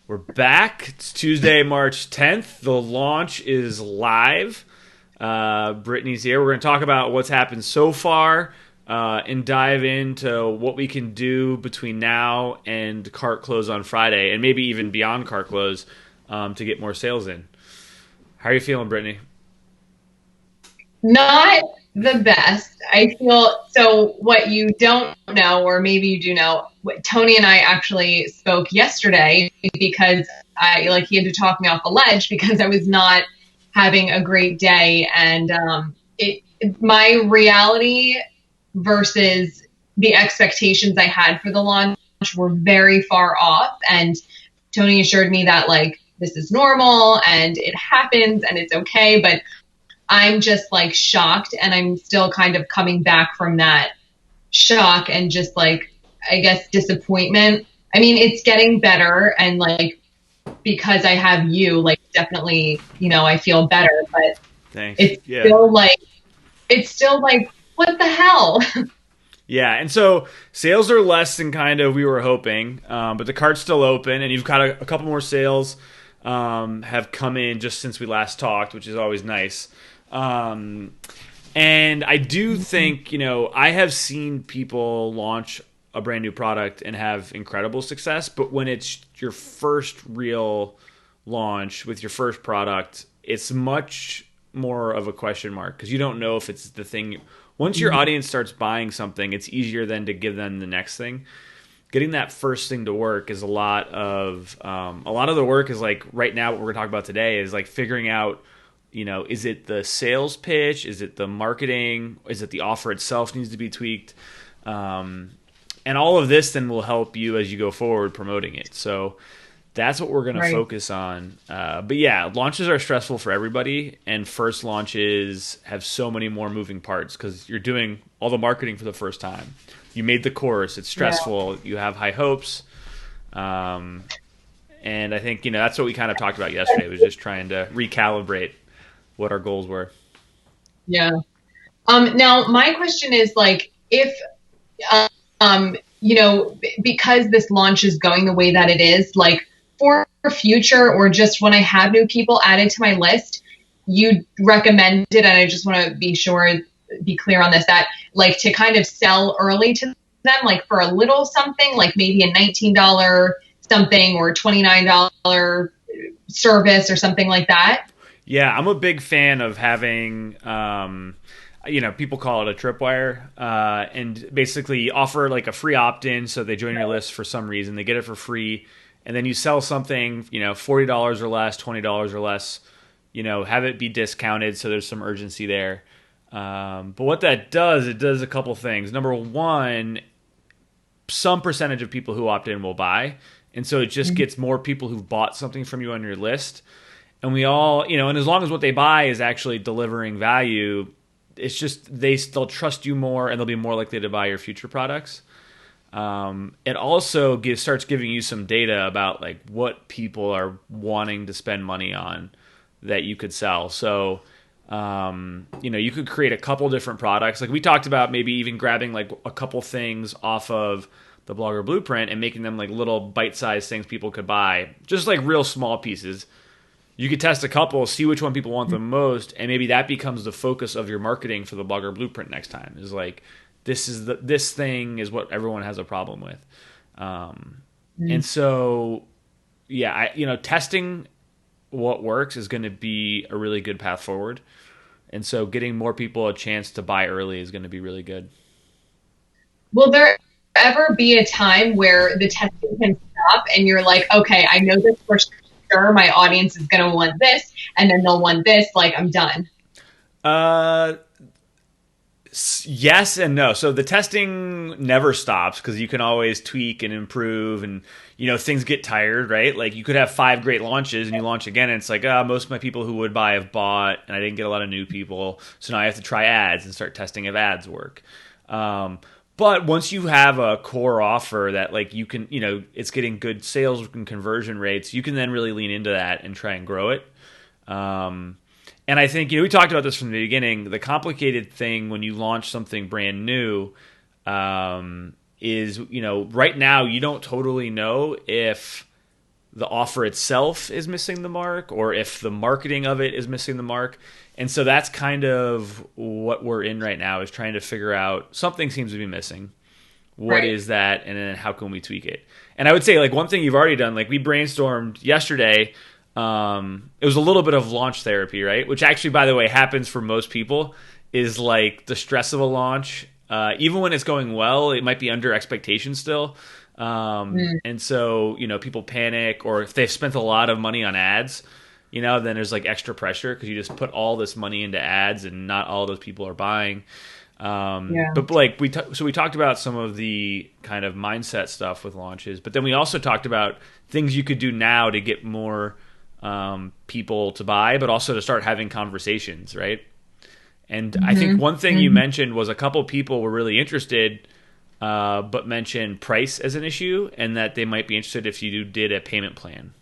We're back. It's Tuesday, March 10th. The launch is live. Brittany's here. We're going to talk about what's happened so far and dive into what we can do between now and cart close on Friday, and maybe even beyond cart close to get more sales in. How are you feeling, Brittany? Not the best. I feel so. What you don't know, or maybe you do know, Tony and I actually spoke yesterday because he had to talk me off a ledge because I was not having a great day, and my reality versus the expectations I had for the launch were very far off. And Tony assured me that this is normal and it happens and it's okay, but I'm just shocked, and I'm still kind of coming back from that shock and just I guess disappointment. I mean, it's getting better, and because I have you, definitely, I feel better, but Thanks. it's Yeah. still what the hell? Yeah, and so sales are less than kind of we were hoping, but the cart's still open, and you've got a couple more sales have come in just since we last talked, which is always nice. And I do think, I have seen people launch a brand new product and have incredible success, but when it's your first real launch with your first product, it's much more of a question mark because you don't know if it's the thing. Once your audience starts buying something, it's easier then to give them the next thing. Getting that first thing to work is a lot of the work is right now what we're going to talk about today is figuring out, is it the sales pitch? Is it the marketing? Is it the offer itself needs to be tweaked? And all of this then will help you as you go forward promoting it. So that's what we're going to focus on. But yeah, launches are stressful for everybody, and first launches have so many more moving parts because you're doing all the marketing for the first time. You made the course. It's stressful. Yeah. You have high hopes. And I think, that's what we kind of talked about yesterday, was just trying to recalibrate what our goals were. Yeah. Now my question is if, because this launch is going the way that it is, for future or just when I have new people added to my list, you recommend it. And I just want to be clear on this, that to kind of sell early to them, for a little something, maybe a $19 something or $29 service or something like that. Yeah, I'm a big fan of having, people call it a tripwire, and basically offer a free opt-in so they join your list for some reason. They get it for free, and then you sell something, $40 or less, $20 or less, have it be discounted so there's some urgency there. But what that does, it does a couple things. Number one, some percentage of people who opt in will buy, and so it just gets more people who've bought something from you on your list. And we all, and as long as what they buy is actually delivering value, it's just they'll trust you more and they'll be more likely to buy your future products. It also starts giving you some data about what people are wanting to spend money on that you could sell. So, you could create a couple different products. We talked about maybe even grabbing a couple things off of the Blogger Blueprint and making them little bite-sized things people could buy, just real small pieces. You could test a couple, see which one people want the most, and maybe that becomes the focus of your marketing for the Blogger Blueprint next time. Is this thing is what everyone has a problem with, and so yeah, testing what works is going to be a really good path forward, and so getting more people a chance to buy early is going to be really good. Will there ever be a time where the testing can stop and you're okay, I know this for sure my audience is going to want this, and then they'll want this, I'm done? Yes and no. So the testing never stops because you can always tweak and improve, and things get tired, right? You could have 5 great launches and you launch again and it's most of my people who would buy have bought and I didn't get a lot of new people, so now I have to try ads and start testing if ads work. But once you have a core offer that you can, it's getting good sales and conversion rates, you can then really lean into that and try and grow it. And I think, we talked about this from the beginning. The complicated thing when you launch something brand new is, right now you don't totally know if the offer itself is missing the mark or if the marketing of it is missing the mark. And so that's kind of what we're in right now, is trying to figure out something seems to be missing. What is that? And then how can we tweak it? And I would say, like, one thing you've already done, like we brainstormed yesterday, it was a little bit of launch therapy, right? Which actually, by the way, happens for most people, is like the stress of a launch. Even when it's going well, it might be under expectation still. And so, people panic, or if they've spent a lot of money on ads, then there's like extra pressure because you just put all this money into ads and not all those people are buying. But like we talked about some of the kind of mindset stuff with launches, but then we also talked about things you could do now to get more people to buy, but also to start having conversations, right? And I think one thing you mentioned was a couple people were really interested, but mentioned price as an issue, and that they might be interested if you did a payment plan.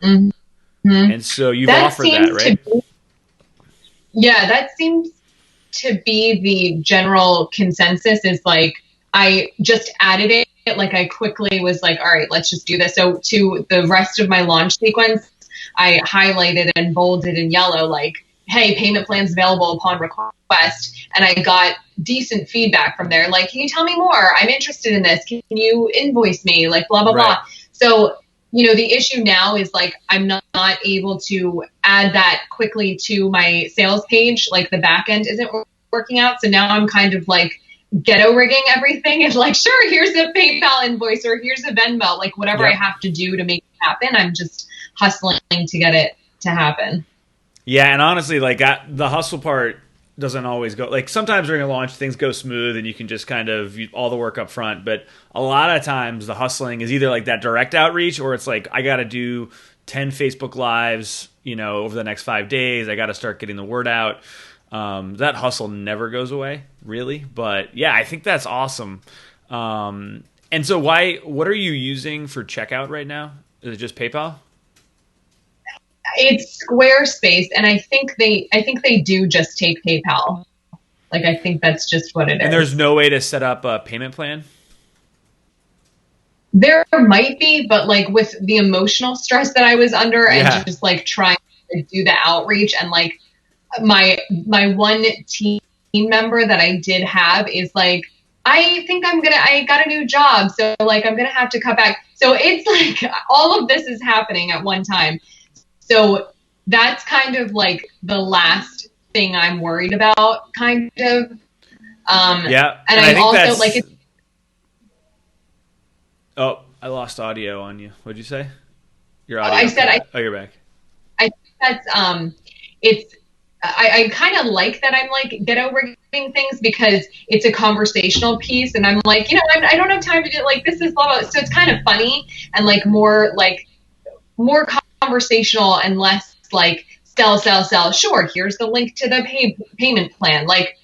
And so you've offered that, right? That seems to be the general consensus, is like, I just added it. Like, I quickly was like, all right, let's just do this. So to the rest of my launch sequence, I highlighted and bolded in yellow, like, hey, payment plans available upon request. And I got decent feedback from there. Like, can you tell me more? I'm interested in this. Can you invoice me? Like, blah, blah, blah. So, the issue now is like, I'm not able to add that quickly to my sales page. Like, the back end isn't working out. So now I'm kind of like ghetto rigging everything. It's like, sure, here's a PayPal invoice, or here's a Venmo, like whatever I have to do to make it happen. I'm just hustling to get it to happen. Yeah, and honestly, like the hustle part doesn't always go. Like, sometimes during a launch, things go smooth and you can just kind of all the work up front. But a lot of times, the hustling is either like that direct outreach, or it's like, I got to do 10 Facebook Lives, over the next 5 days. I got to start getting the word out. That hustle never goes away, really. But yeah, I think that's awesome. And so what are you using for checkout right now? Is it just PayPal? It's Squarespace, and I think they do just take PayPal. Like, I think that's just what it is. And there's no way to set up a payment plan? There might be, but like with the emotional stress that I was under and just like trying to do the outreach, and like my one team member that I did have is like, I think I got a new job, so like I'm gonna have to cut back. So it's like all of this is happening at one time. So that's kind of like the last thing I'm worried about, kind of. And I also that's... like. Oh, I lost audio on you. What'd you say? Your audio. You're back. I think that's it's. I kind of like that I'm like ghetto rigging things, because it's a conversational piece, and I'm like, I don't have time to do like this is blah blah. So it's kind of funny and like more conversational and less like sell. Sure, here's the link to the payment plan. Like,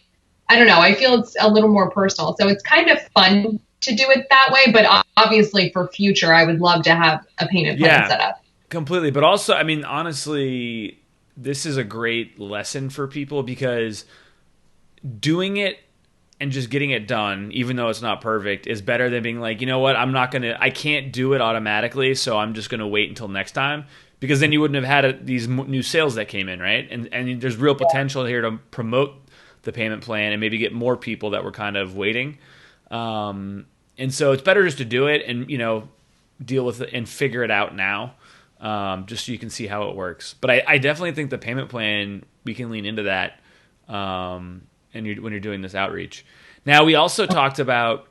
I don't know. I feel it's a little more personal, so it's kind of fun to do it that way. But obviously, for future, I would love to have a payment plan set up. Completely, but also, I mean, honestly, this is a great lesson for people, because doing it and just getting it done, even though it's not perfect, is better than being like, you know what, I can't do it automatically, so I'm just going to wait until next time, because then you wouldn't have had these new sales that came in, right? And there's real potential here to promote the payment plan and maybe get more people that were kind of waiting. And so it's better just to do it and, deal with it and figure it out now. Just so you can see how it works. But I definitely think the payment plan, we can lean into that when you're doing this outreach. Now, we also talked about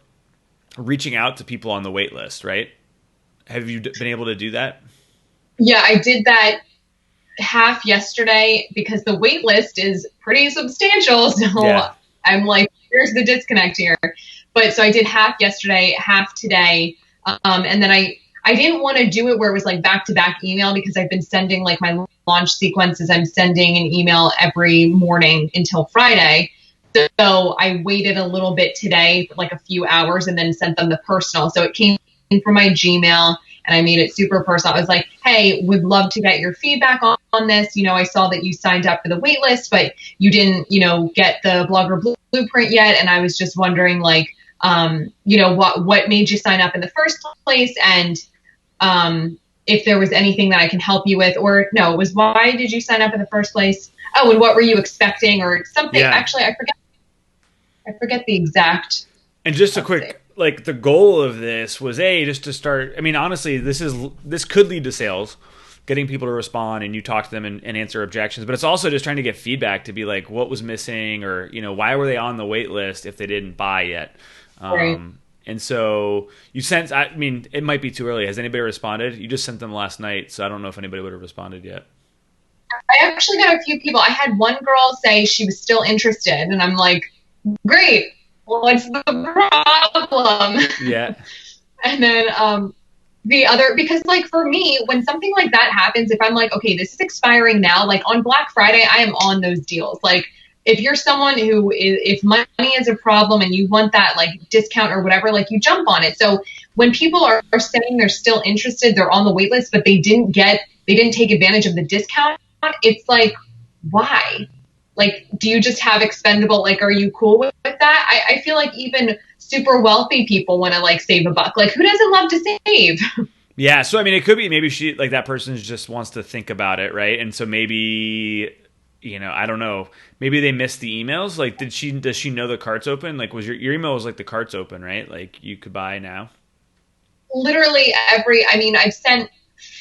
reaching out to people on the wait list, right? Have you been able to do that? Yeah, I did that half yesterday, because the wait list is pretty substantial. So I'm like, here's the disconnect here. But so I did half yesterday, half today. And then I didn't want to do it where it was like back-to-back email, because I've been sending like my launch sequences. I'm sending an email every morning until Friday. So I waited a little bit today, like a few hours, and then sent them the personal. So it came from my Gmail, and I made it super personal. I was like, hey, would love to get your feedback on this. I saw that you signed up for the wait list, but you didn't, get the Blogger Blueprint yet. And I was just wondering, like, what made you sign up in the first place? And if there was anything that I can help you with, or no, it was why did you sign up in the first place? Oh, and what were you expecting or something? Yeah. Actually, I forget the exact. And just a quick, like the goal of this was just to start. I mean, honestly, this could lead to sales, getting people to respond and you talk to them and answer objections. But it's also just trying to get feedback to be like, what was missing, or why were they on the wait list if they didn't buy yet? Right. And so you sent. I mean, it might be too early. Has anybody responded? You just sent them last night, so I don't know if anybody would have responded yet. I actually got a few people. I had one girl say she was still interested, and I'm like, great. What's the problem? Yeah. And then the other, because like for me, when something like that happens, if I'm like, okay, this is expiring now, like on Black Friday, I am on those deals. Like if you're someone who is, if money is a problem and you want that like discount or whatever, like you jump on it. So when people are saying they're still interested, they're on the wait list, but they didn't take advantage of the discount. It's like, why? Like, do you just have expendable, like, are you cool with that? I feel like even super wealthy people want to like save a buck. Like, who doesn't love to save? Yeah. So, I mean, it could be maybe she, like that person just wants to think about it. Right. And so maybe, I don't know, maybe they missed the emails. Like, does she know the cart's open? Like, was your email was like the cart's open, right? Like you could buy now. Literally I've sent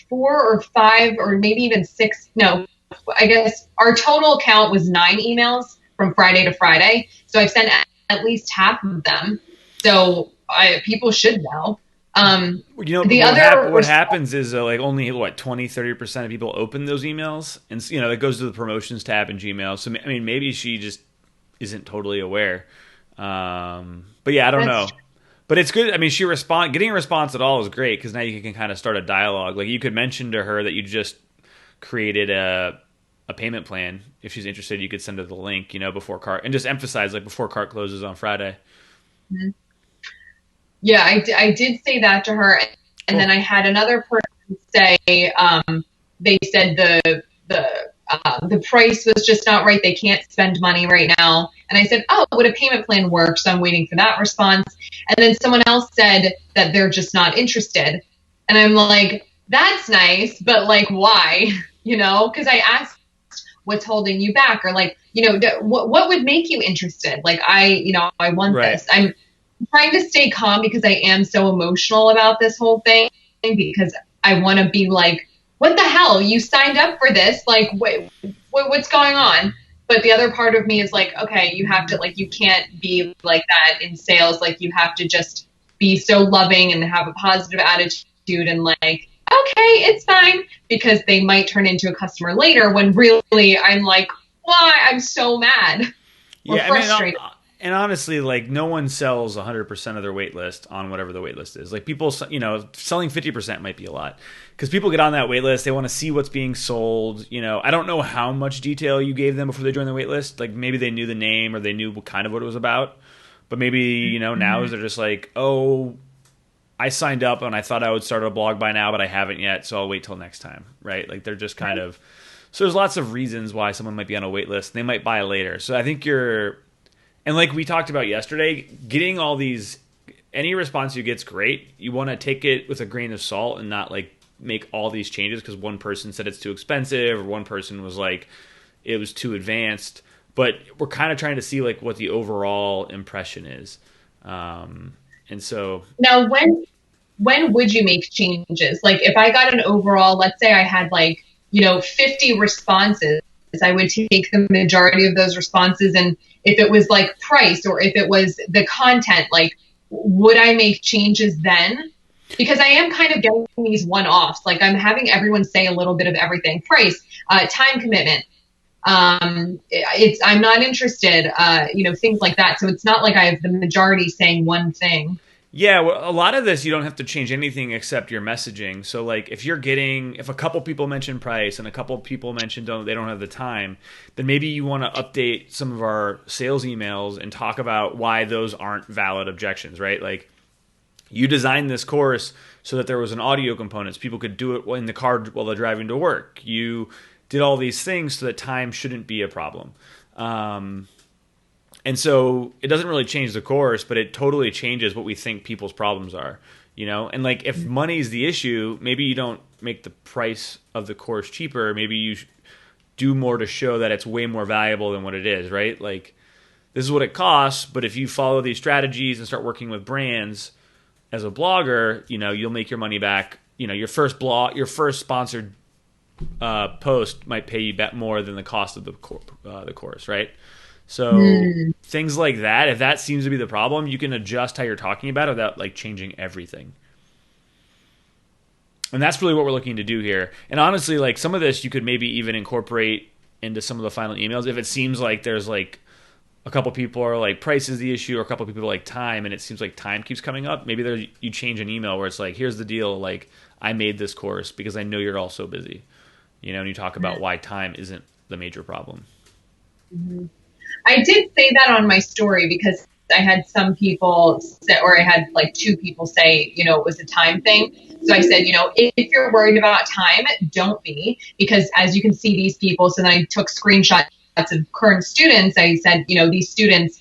4 or 5 or maybe even 6. No, I guess our total count was 9 emails from Friday to Friday. So I've sent at least half of them. So people should know. What happens is like only 20-30% of people open those emails, and that goes to the promotions tab in Gmail. So I mean, maybe she just isn't totally aware. But yeah, I don't know. But it's good. I mean, getting a response at all is great because now you can kind of start a dialogue. Like you could mention to her that you just created a payment plan. If she's interested, you could send her the link, before cart, and just emphasize like before cart closes on Friday. Mm-hmm. Yeah, I did say that to her, and cool. Then I had another person say they said the price was just not right. They can't spend money right now. And I said, oh, would a payment plan work? So I'm waiting for that response. And then someone else said that they're just not interested. And I'm like, that's nice, but like, why? Because I asked what's holding you back, or like, what would make you interested? Like, I want right. this. I'm trying to stay calm because I am so emotional about this whole thing, because I want to be like, what the hell? You signed up for this. Like, wait, what's going on? But the other part of me is like, okay, you have to, like, you can't be like that in sales. Like, you have to just be so loving and have a positive attitude and like, okay, it's fine, because they might turn into a customer later when really I'm like, why? I'm so mad or frustrated. And honestly, like no one sells 100% of their wait list on whatever the wait list is. Like people, selling 50% might be a lot because people get on that wait list. They want to see what's being sold. I don't know how much detail you gave them before they joined the wait list. Like maybe they knew the name or they knew kind of what it was about. But maybe, now they're just like, oh, I signed up and I thought I would start a blog by now, but I haven't yet. So I'll wait till next time. Right. Like they're just kind of, so there's lots of reasons why someone might be on a wait list. And they might buy later. So I think and like we talked about yesterday, getting all these, any response you get's great. You want to take it with a grain of salt and not like make all these changes because one person said it's too expensive or one person was like it was too advanced. But we're kind of trying to see like what the overall impression is. And so now, when would you make changes? Like if I got an overall, let's say I had like 50 responses, I would take the majority of those responses, and if it was like price or if it was the content, like would I make changes then? Because I am kind of getting these one-offs. Like I'm having everyone say a little bit of everything. Price, time commitment. I'm not interested, things like that. So it's not like I have the majority saying one thing. Yeah, well, a lot of this you don't have to change anything except your messaging. So like if a couple people mention price and a couple people mention they don't have the time, then maybe you want to update some of our sales emails and talk about why those aren't valid objections, right? Like you designed this course so that there was an audio component so people could do it in the car while they're driving to work. You did all these things so that time shouldn't be a problem. And so it doesn't really change the course, but it totally changes what we think people's problems are. you know? And like, if money is the issue, maybe you don't make the price of the course cheaper. Maybe you do more to show that it's way more valuable than what it is, right? Like, this is what it costs, but if you follow these strategies and start working with brands as a blogger, you know, you'll make your money back. You know, your first sponsored post might pay you more than the cost of the course, right? So things like that, if that seems to be the problem, you can adjust how you're talking about it without like changing everything. And that's really what we're looking to do here. And honestly, like, some of this you could maybe even incorporate into some of the final emails if it seems like there's like a couple people are like, price is the issue, or a couple people are like time, and it seems like time keeps coming up. Maybe you change an email where it's like, here's the deal, like, I made this course because I know you're all so busy, you know, and you talk about why time isn't the major problem. Mm-hmm. I did say that on my story because I had some people say, or I had like 2 people say, you know, it was a time thing. So I said, you know, if you're worried about time, don't be, because as you can see these people, so then I took screenshots of current students. I said, you know, these students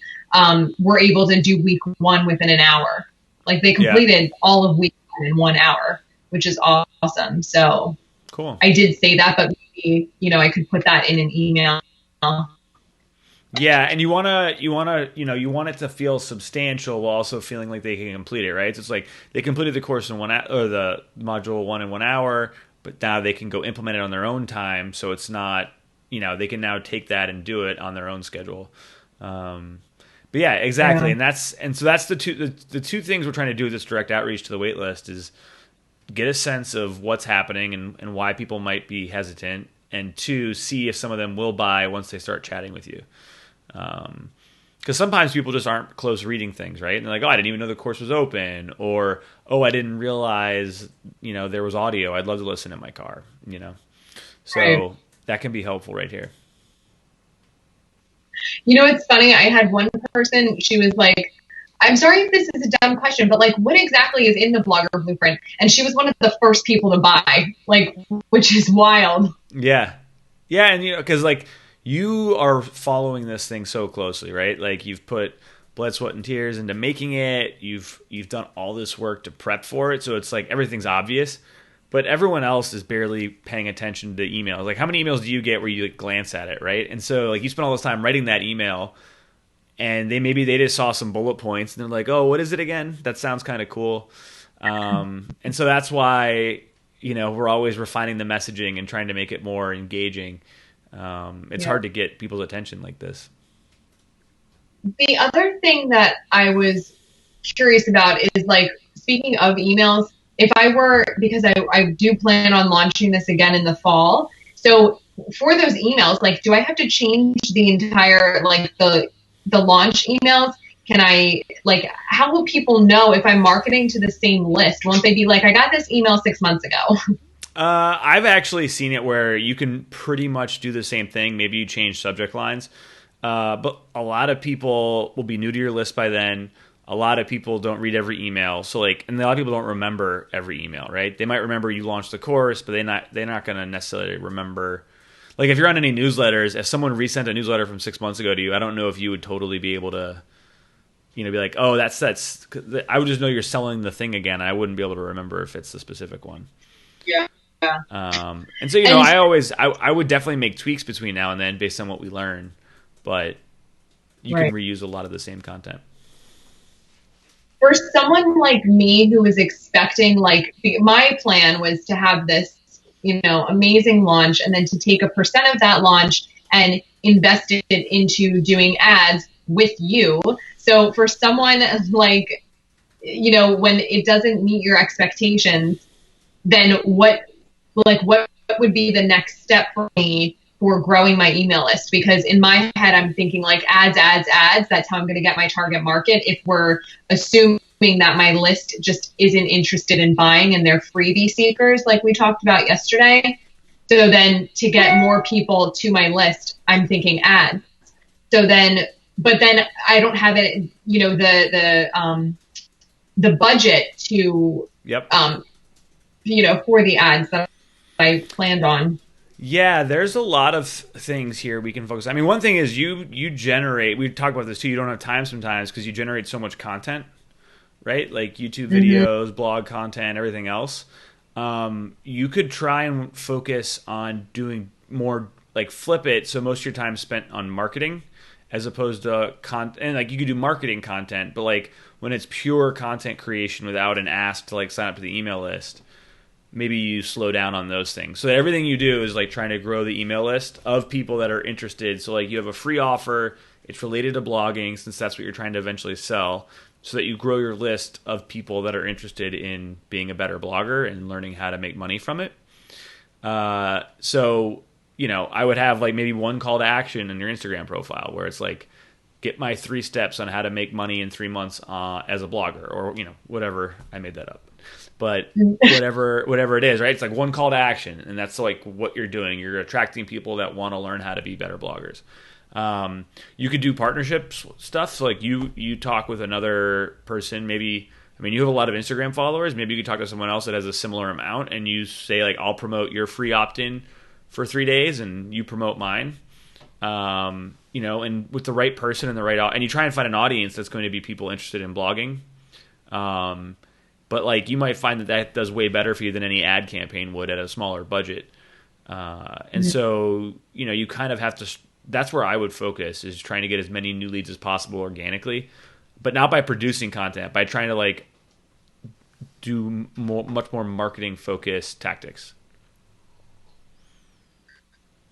were able to do week 1 within an hour. Like, they completed all of week 1 in 1 hour, which is awesome. So cool. I did say that, but maybe, you know, I could put that in an email. Yeah, and you want it to feel substantial while also feeling like they can complete it, right? So it's like they completed the course in 1 hour, or the module 1 in 1 hour, but now they can go implement it on their own time. So it's not, you know, they can now take that and do it on their own schedule. But yeah, exactly. Yeah. And so that's the two things we're trying to do with this direct outreach to the wait list is get a sense of what's happening and why people might be hesitant, and 2, see if some of them will buy once they start chatting with you. Because sometimes people just aren't close reading things, right? And they're like, oh, I didn't even know the course was open, or, oh, I didn't realize, you know, there was audio. I'd love to listen in my car, you know? So right. That can be helpful right here. You know, it's funny. I had one person, she was like, I'm sorry if this is a dumb question, but like, what exactly is in the Blogger Blueprint? And she was one of the first people to buy, like, which is wild. Yeah. Yeah. And, you know, because like, you are following this thing so closely, right? Like, you've put blood, sweat, and tears into making it. You've done all this work to prep for it. So it's like everything's obvious, but everyone else is barely paying attention to emails. Like, how many emails do you get where you like glance at it, right? And so like, you spend all this time writing that email, and maybe they just saw some bullet points and they're like, oh, what is it again? That sounds kind of cool. And so that's why, you know, we're always refining the messaging and trying to make it more engaging. It's hard to get people's attention like this. The other thing that I was curious about is, like, speaking of emails, if I were, because I do plan on launching this again in the fall. So for those emails, like, do I have to change the entire, like, the launch emails? Can I, like, how will people know if I'm marketing to the same list? Won't they be like, I got this email 6 months ago? I've actually seen it where you can pretty much do the same thing. Maybe you change subject lines. But a lot of people will be new to your list by then. A lot of people don't read every email. So like, and a lot of people don't remember every email, right? They might remember you launched the course, but they're not going to necessarily remember. Like, if you're on any newsletters, if someone resent a newsletter from 6 months ago to you, I don't know if you would totally be able to, you know, be like, oh, that's, I would just know you're selling the thing again. I wouldn't be able to remember if it's the specific one. Yeah. And so, you know, I would definitely make tweaks between now and then based on what we learn, but you can reuse a lot of the same content. For someone like me who was expecting, like, my plan was to have this, you know, amazing launch, and then to take a percent of that launch and invest it into doing ads with you. So for someone like, you know, when it doesn't meet your expectations, then what would be the next step for me for growing my email list? Because in my head, I'm thinking like ads. That's how I'm going to get my target market. If we're assuming that my list just isn't interested in buying and they're freebie seekers, like we talked about yesterday. So then to get more people to my list, I'm thinking ads. So then, but then I don't have it, you know, the budget to, you know, for the ads that I planned on. Yeah, there's a lot of things here we can focus on. I mean, one thing is you generate, we talk about this too, you don't have time sometimes because you generate so much content, right? Like YouTube videos, blog content, everything else. You could try and focus on doing more, like flip it. So most of your time spent on marketing as opposed to content. And like you could do marketing content, but like when it's pure content creation without an ask to like sign up to the email list, maybe you slow down on those things. So that everything you do is like trying to grow the email list of people that are interested. So like you have a free offer, it's related to blogging since that's what you're trying to eventually sell, so that you grow your list of people that are interested in being a better blogger and learning how to make money from it. So, you know, I would have like maybe one call to action in your Instagram profile where it's like, get my 3 steps on how to make money in 3 months as a blogger, or, you know, whatever. I made that up. But whatever it is, right? It's like one call to action, and that's like what you're doing. You're attracting people that want to learn how to be better bloggers. You could do partnerships stuff. So like you talk with another person, maybe, I mean, you have a lot of Instagram followers. Maybe you could talk to someone else that has a similar amount, and you say like, I'll promote your free opt-in for 3 days and you promote mine. You know, and with the right person and and you try and find an audience that's going to be people interested in blogging. But like you might find that does way better for you than any ad campaign would at a smaller budget. And so, you know, you kind of have to, that's where I would focus, is trying to get as many new leads as possible organically, but not by producing content, by trying to like do much more marketing focused tactics.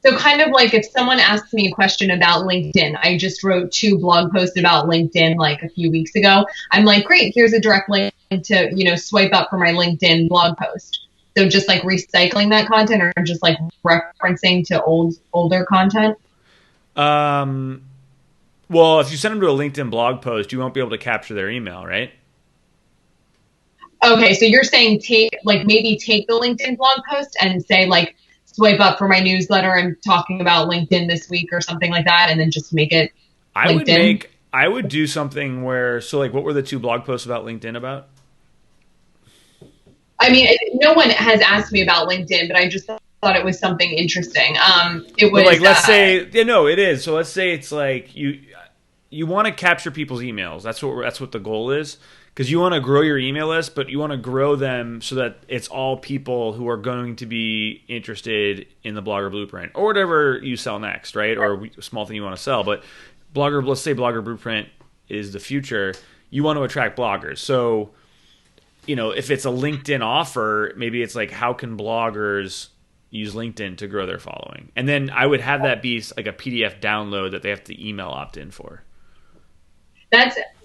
So kind of like if someone asks me a question about LinkedIn, I just wrote 2 blog posts about LinkedIn like a few weeks ago. I'm like, great, here's a direct link to, you know, swipe up for my LinkedIn blog post. So just like recycling that content, or just like referencing to older content. Well, if you send them to a LinkedIn blog post, you won't be able to capture their email, right? Okay, so you're saying maybe take the LinkedIn blog post and say like, swipe up for my newsletter and talking about LinkedIn this week or something like that, and then just make it LinkedIn? I would do something where, so like what were the 2 blog posts about LinkedIn about? I mean, no one has asked me about LinkedIn, but I just thought it was something interesting. It was, but like, let's say, yeah, no, it is. So let's say it's like you want to capture people's emails. That's what the goal is. Because you want to grow your email list, but you want to grow them so that it's all people who are going to be interested in the Blogger Blueprint or whatever you sell next, right? Or a small thing you want to sell. But let's say Blogger Blueprint is the future. You want to attract bloggers. So, you know, if it's a LinkedIn offer, maybe it's like, how can bloggers use LinkedIn to grow their following? And then I would have that be like a PDF download that they have to email opt in for.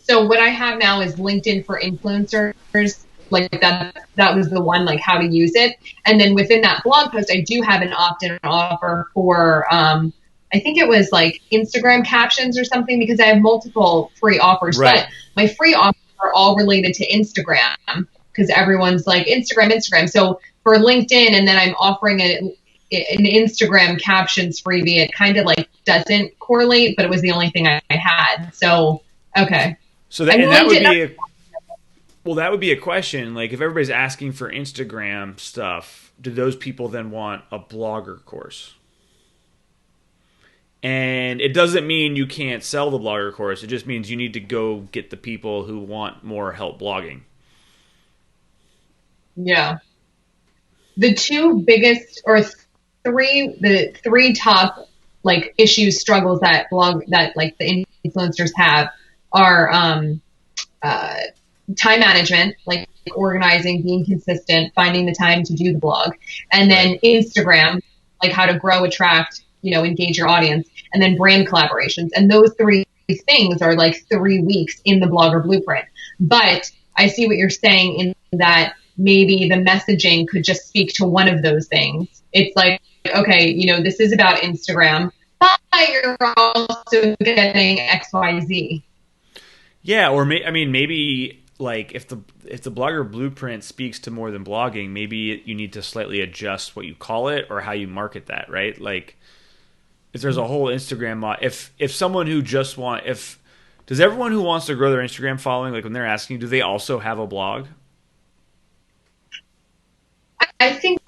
So what I have now is LinkedIn for influencers, like that was the one, like how to use it. And then within that blog post, I do have an opt-in offer for, I think it was like Instagram captions or something, because I have multiple free offers, right. But my free offers are all related to Instagram, because everyone's like Instagram. So for LinkedIn, and then I'm offering an Instagram captions freebie. It kind of like doesn't correlate, but it was the only thing I had. So, okay. So that would be a question. Like, if everybody's asking for Instagram stuff, do those people then want a blogger course? And it doesn't mean you can't sell the blogger course. It just means you need to go get the people who want more help blogging. Yeah. The 2 biggest, or the 3 top like issues, struggles that like the influencers have are time management, like organizing, being consistent, finding the time to do the blog, and then Instagram, like how to grow, attract, you know, engage your audience, and then brand collaborations. And those 3 things are like 3 weeks in the Blogger Blueprint. But I see what you're saying in that maybe the messaging could just speak to one of those things. It's like, okay, you know, this is about Instagram, but you're also getting XYZ. Yeah, or maybe like if the Blogger Blueprint speaks to more than blogging, maybe you need to slightly adjust what you call it or how you market that, right? Like, if there's a whole Instagram, if someone who does everyone who wants to grow their Instagram following, like when they're asking, do they also have a blog? I think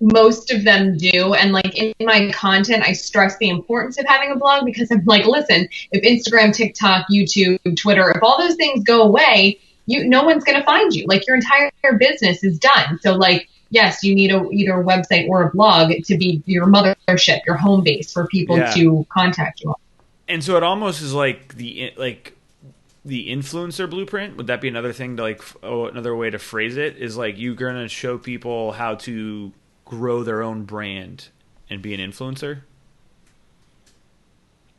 most of them do. And like in my content, I stress the importance of having a blog, because I'm like, listen, if Instagram, TikTok, YouTube, Twitter, if all those things go away, no one's going to find you. Like your entire business is done. So like, yes, you need either a website or a blog to be your mothership, your home base for people Yeah. to contact you. And so it almost is like the influencer blueprint. Would that be another thing to another way to phrase it is like you're going to show people how to grow their own brand and be an influencer?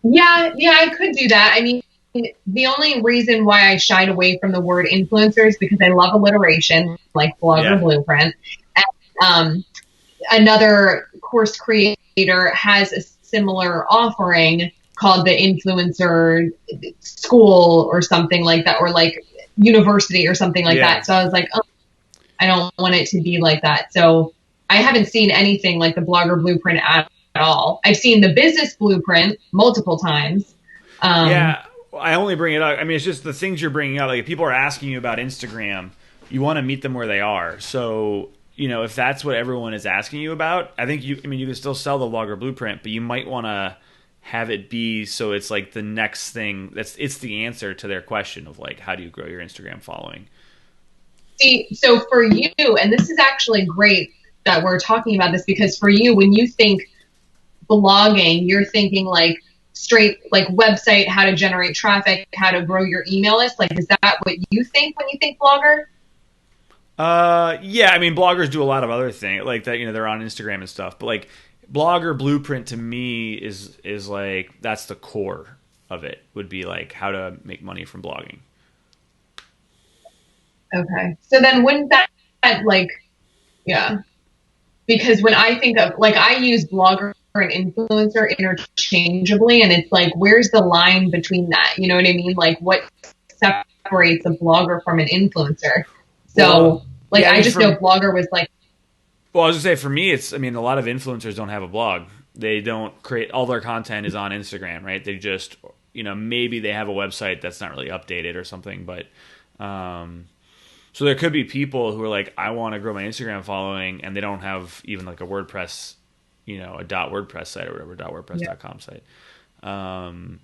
Yeah, yeah, I could do that. I mean, the only reason why I shied away from the word influencer is because I love alliteration, like Blogger Yeah. Blueprint. And, another course creator has a similar offering called the Influencer School or something like that, or like university or something like Yeah. that. So I was like, oh, I don't want it to be like that. So I haven't seen anything like the Blogger Blueprint at all. I've seen the Business Blueprint multiple times. Yeah, I only bring it up. I mean, it's just the things you're bringing up. Like, if people are asking you about Instagram, you want to meet them where they are. So, if that's what everyone is asking you about, I think you can still sell the Blogger Blueprint, but you might want to have it be so it's like the next thing it's the answer to their question of like, how do you grow your Instagram following? See, so for you, and this is actually great that we're talking about this because for you, when you think blogging, you're thinking like straight like website, how to generate traffic, how to grow your email list. Like, is that what you think when you think blogger? Yeah, I mean, bloggers do a lot of other things like that. They're on Instagram and stuff, but like Blogger Blueprint to me is like that's the core of it. Would be like how to make money from blogging. Okay. So then wouldn't that like, yeah, because when I think of like I use blogger and influencer interchangeably and it's like where's the line between that? You know what I mean? Like what separates a blogger from an influencer? So Well, like yeah, I just know blogger was like well, I was gonna say for me, it's I mean a lot of influencers don't have a blog. They don't create all their content is on Instagram, right? They just maybe they have a website that's not really updated or something, but so there could be people who are like, I want to grow my Instagram following, and they don't have even like a WordPress, a .wordpress site or whatever .wordpress.com site. And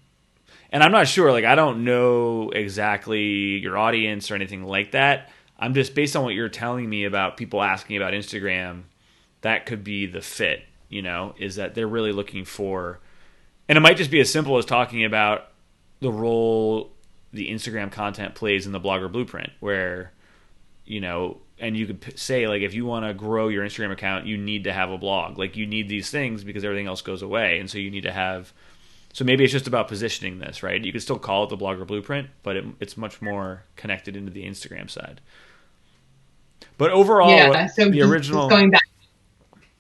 I'm not sure, like I don't know exactly your audience or anything like that. I'm just based on what you're telling me about people asking about Instagram, that could be the fit, is that they're really looking for, and it might just be as simple as talking about the role the Instagram content plays in the Blogger Blueprint, where, and you could say like, if you want to grow your Instagram account, you need to have a blog. Like you need these things because everything else goes away. And so you need to have, so maybe it's just about positioning this, right? You could still call it the Blogger Blueprint, but it's much more connected into the Instagram side. But overall, yeah, so the original. Just going back.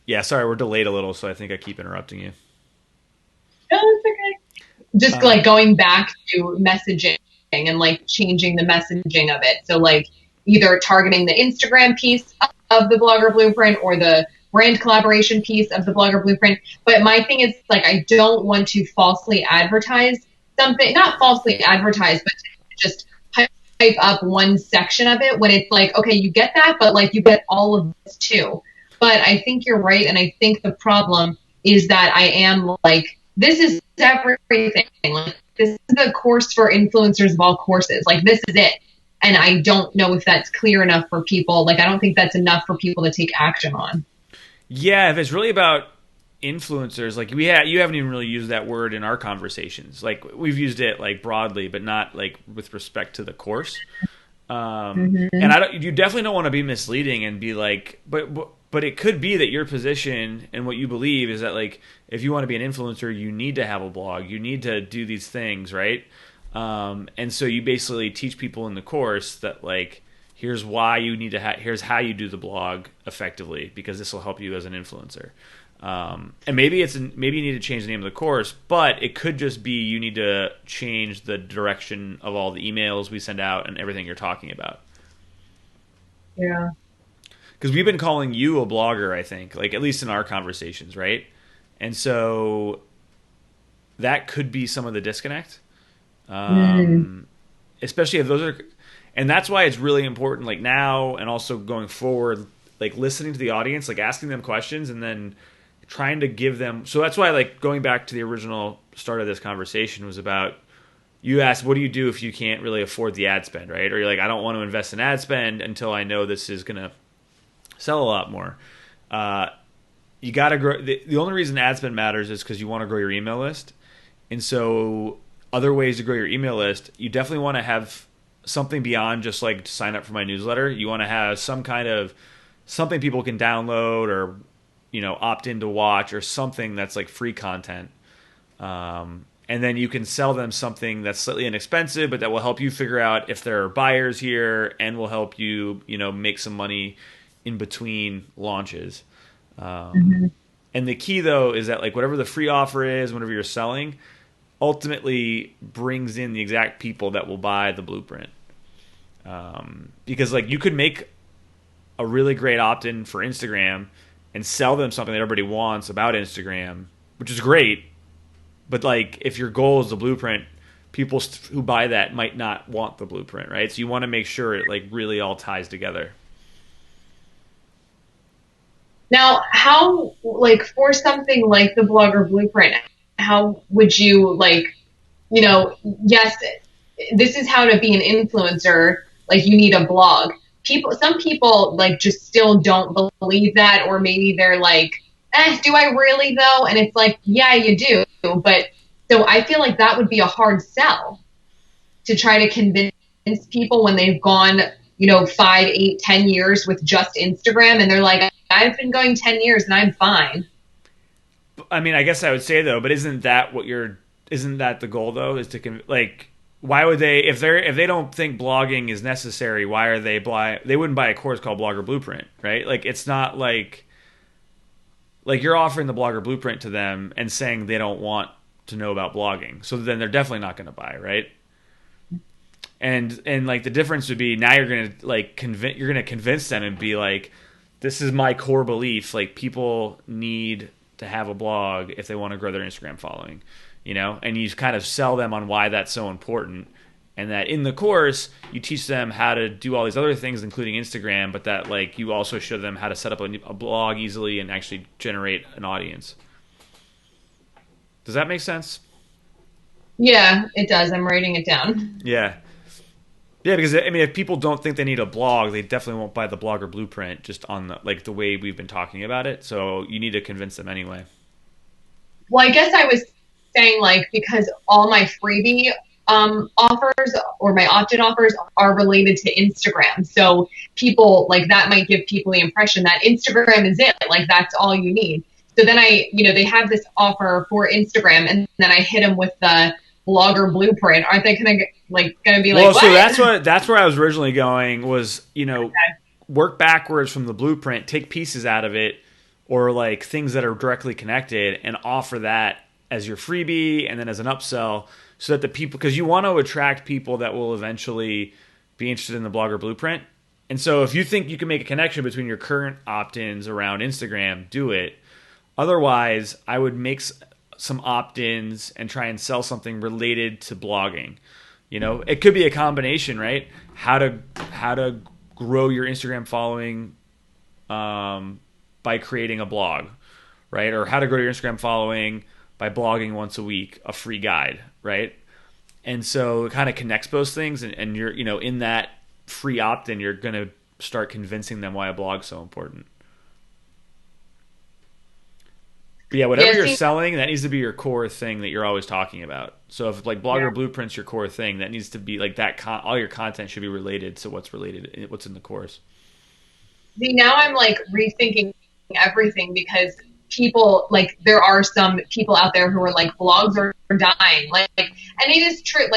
Yeah, sorry, we're delayed a little, so I think I keep interrupting you. No, it's okay. Just like going back to messaging and like changing the messaging of it. So like either targeting the Instagram piece of the Blogger Blueprint or the brand collaboration piece of the Blogger Blueprint. But my thing is like I don't want to falsely advertise something, not falsely advertise, but to just hype up one section of it when it's like, okay, you get that, but like you get all of this too. But I think you're right. And I think the problem is that I am like, this is everything. Like, this is the course for influencers of all courses. Like, this is it. And I don't know if that's clear enough for people. Like, I don't think that's enough for people to take action on. Yeah, if it's really about influencers, like you haven't even really used that word in our conversations. Like we've used it like broadly, but not like with respect to the course. And you definitely don't want to be misleading and be like, but it could be that your position and what you believe is that like if you want to be an influencer, you need to have a blog, you need to do these things, right? And so you basically teach people in the course that like here's why you need to here's how you do the blog effectively because this will help you as an influencer. And maybe maybe you need to change the name of the course, but it could just be you need to change the direction of all the emails we send out and everything you're talking about. Yeah. Because we've been calling you a blogger, I think, like at least in our conversations, right? And so that could be some of the disconnect, especially if those are, and that's why it's really important, like now and also going forward, like listening to the audience, like asking them questions and then trying to give them. So that's why, like going back to the original start of this conversation was about you ask, what do you do if you can't really afford the ad spend, right? Or you're like, I don't want to invest in ad spend until I know this is going to sell a lot more. You got to grow. The only reason ad spend matters is because you want to grow your email list. And so other ways to grow your email list, you definitely want to have something beyond just like sign up for my newsletter. You want to have some kind of something people can download or, opt in to watch, or something that's like free content. And then you can sell them something that's slightly inexpensive, but that will help you figure out if there are buyers here and will help you, make some money in between launches. And the key though is that like whatever the free offer is, whatever you're selling, ultimately brings in the exact people that will buy the blueprint. Because like you could make a really great opt-in for Instagram and sell them something that everybody wants about Instagram, which is great. But like if your goal is the blueprint, people who buy that might not want the blueprint, right? So you want to make sure it like really all ties together. Now, how, like, for something like the Blogger Blueprint, how would you, like, yes, this is how to be an influencer, like, you need a blog. Some people, like, just still don't believe that, or maybe they're like, do I really, though? And it's like, yeah, you do. But, so I feel like that would be a hard sell to try to convince people when they've gone 5, 8, 10 years with just Instagram, and they're like, I've been going 10 years and I'm fine. I mean, I guess I would say though, but isn't that the goal though? Is to why would they, if they don't think blogging is necessary, why are they wouldn't buy a course called Blogger Blueprint, right? Like it's not like you're offering the Blogger Blueprint to them and saying they don't want to know about blogging. So then they're definitely not going to buy, right? And like the difference would be now you're going to convince them and be like, this is my core belief. Like people need to have a blog if they want to grow their Instagram following, and you kind of sell them on why that's so important. And that in the course, you teach them how to do all these other things, including Instagram, but that like you also show them how to set up a blog easily and actually generate an audience. Does that make sense? Yeah, it does. I'm writing it down. Yeah. Yeah, because I mean, if people don't think they need a blog, they definitely won't buy the Blogger Blueprint just on the way we've been talking about it. So you need to convince them anyway. Well, I guess I was saying because all my freebie offers or my opt-in offers are related to Instagram. So people that might give people the impression that Instagram is it, that's all you need. So then they have this offer for Instagram, and then I hit them with the Blogger Blueprint. Aren't they going to be well, what? So that's where I was originally going was, okay. Work backwards from the blueprint, take pieces out of it or things that are directly connected and offer that as your freebie and then as an upsell so that the people, because you want to attract people that will eventually be interested in the Blogger Blueprint. And so if you think you can make a connection between your current opt-ins around Instagram, do it. Otherwise, I would make some opt-ins and try and sell something related to blogging. It could be a combination, right? How to grow your Instagram following by creating a blog, right? Or how to grow your Instagram following by blogging once a week, a free guide, right? And so it kind of connects those things, and you're, in that free opt-in, you're going to start convincing them why a blog's so important. But yeah, whatever you're selling, that needs to be your core thing that you're always talking about. So if Blogger Blueprint's your core thing, that needs to be that. All your content should be related to what's in the course. See, now I'm rethinking everything because people there are some people out there who are blogs are dying. And it is true.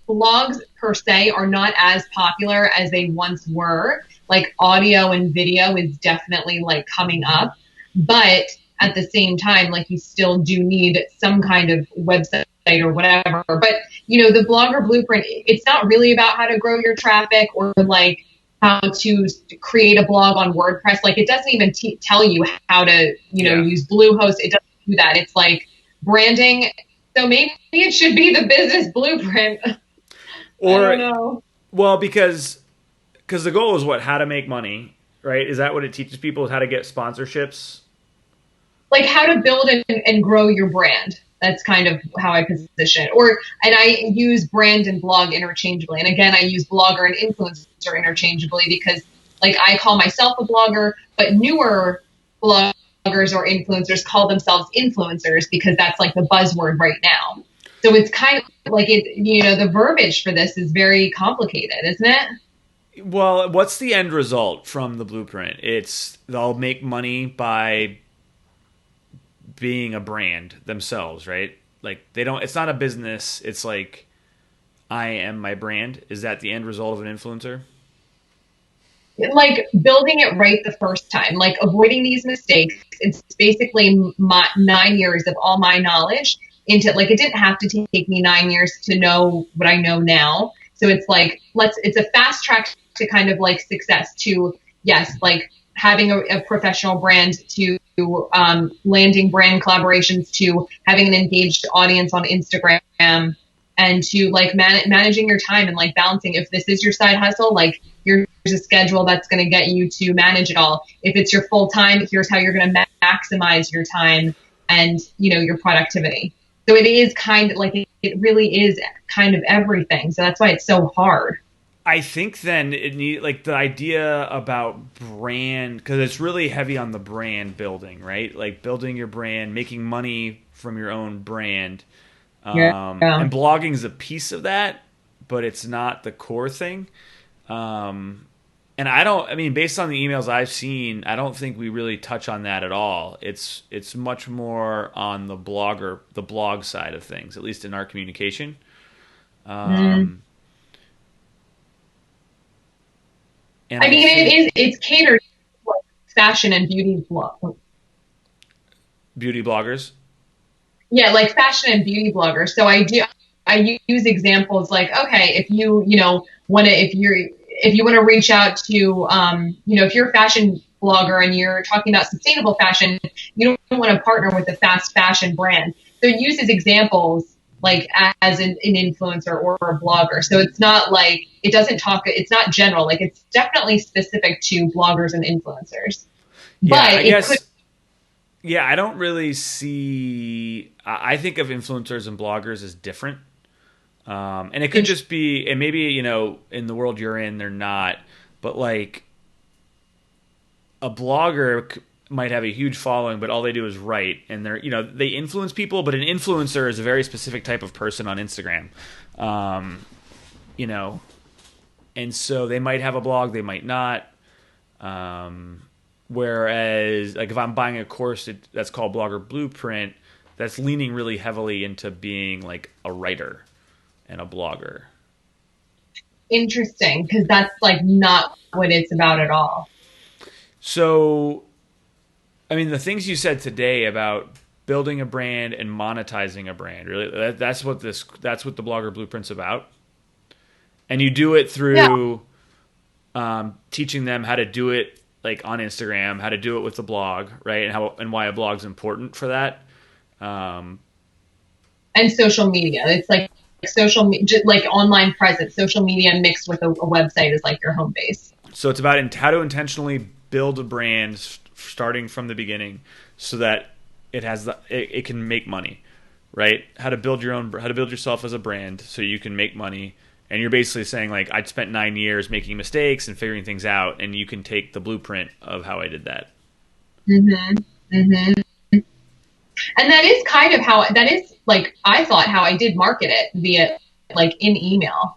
Blogs per se are not as popular as they once were. Audio and video is definitely coming up, but at the same time, you still do need some kind of website or whatever. But, the Blogger Blueprint, it's not really about how to grow your traffic or how to create a blog on WordPress. It doesn't even tell you how to, use Bluehost. It doesn't do that. It's branding. So maybe it should be the business blueprint. Or, I don't know. Well, because the goal is how to make money, right? Is that what it teaches people, is how to get sponsorships? How to build and grow your brand. That's kind of how I position it. And I use brand and blog interchangeably. And again, I use blogger and influencer interchangeably because like I call myself a blogger, but newer bloggers or influencers call themselves influencers because that's like the buzzword right now. So it's kind of like the verbiage for this is very complicated, isn't it? Well, what's the end result from the blueprint? It's they'll make money by being a brand themselves, right? Like they don't. It's not a business. It's like I am my brand. Is that the end result of an influencer? Like building it right the first time, like avoiding these mistakes. It's basically 9 years of all my knowledge into like it didn't have to take me 9 years to know what I know now. So it's like it's a fast track to kind of like success to yes, like having a professional brand to landing brand collaborations to having an engaged audience on Instagram and to like managing your time and like balancing if this is your side hustle, like here's a schedule that's going to get you to manage it all. If it's your full time, here's how you're going to maximize your time and your productivity. So it is kind of like it really is kind of everything. So that's why it's so hard. I think then it need like the idea about brand because it's really heavy on the brand building, right? Like building your brand, making money from your own brand. And blogging is a piece of that, but it's not the core thing. And based on the emails I've seen, I don't think we really touch on that at all. It's much more on the blog side of things, at least in our communication. And it's catered to fashion and beauty beauty bloggers. Yeah, like fashion and beauty bloggers. So I use examples like, okay, if you want to reach out to if you're a fashion blogger and you're talking about sustainable fashion, you don't want to partner with a fast fashion brand. So it uses examples like as an influencer or a blogger. So it's not like it's not general, like it's definitely specific to bloggers and influencers. Yeah, I don't really see. I think of influencers and bloggers as different, and it could just be, and maybe in the world you're in, they're not. But like a blogger might have a huge following, but all they do is write, and they influence people. But an influencer is a very specific type of person on Instagram, and so they might have a blog, they might not. Whereas, like if I'm buying a course that's called Blogger Blueprint, that's leaning really heavily into being like a writer and a blogger. Interesting, because that's like not what it's about at all. So, the things you said today about building a brand and monetizing a brand, really, that's what the Blogger Blueprint's about. And you do it through teaching them how to do it like on Instagram, how to do it with the blog, right? And why a blog's important for that. And social media. It's like like online presence, social media mixed with a website is like your home base. So it's about how to intentionally build a brand starting from the beginning so that it can make money, right? How to build yourself as a brand so you can make money. And you're basically saying, like, I'd spent 9 years making mistakes and figuring things out, and you can take the blueprint of how I did that. Mm-hmm. Mm-hmm. And that is kind of I thought how I did market it via, like, in email.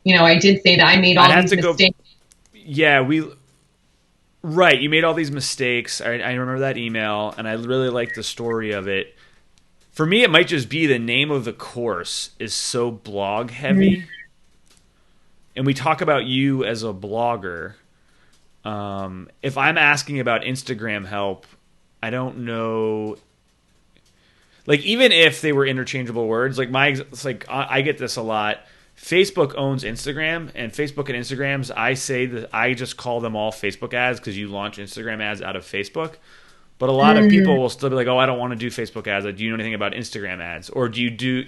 I did say that I made all these mistakes. Right, you made all these mistakes. I remember that email, and I really liked the story of it. For me, it might just be the name of the course is so blog heavy. Mm-hmm. And we talk about you as a blogger. If I'm asking about Instagram help, I don't know. Like, even if they were interchangeable words, like I get this a lot. Facebook owns Instagram, and Facebook and Instagrams, I say that I just call them all Facebook ads because you launch Instagram ads out of Facebook. But a lot of people will still be like, oh, I don't want to do Facebook ads. Like, do you know anything about Instagram ads? Or do you do,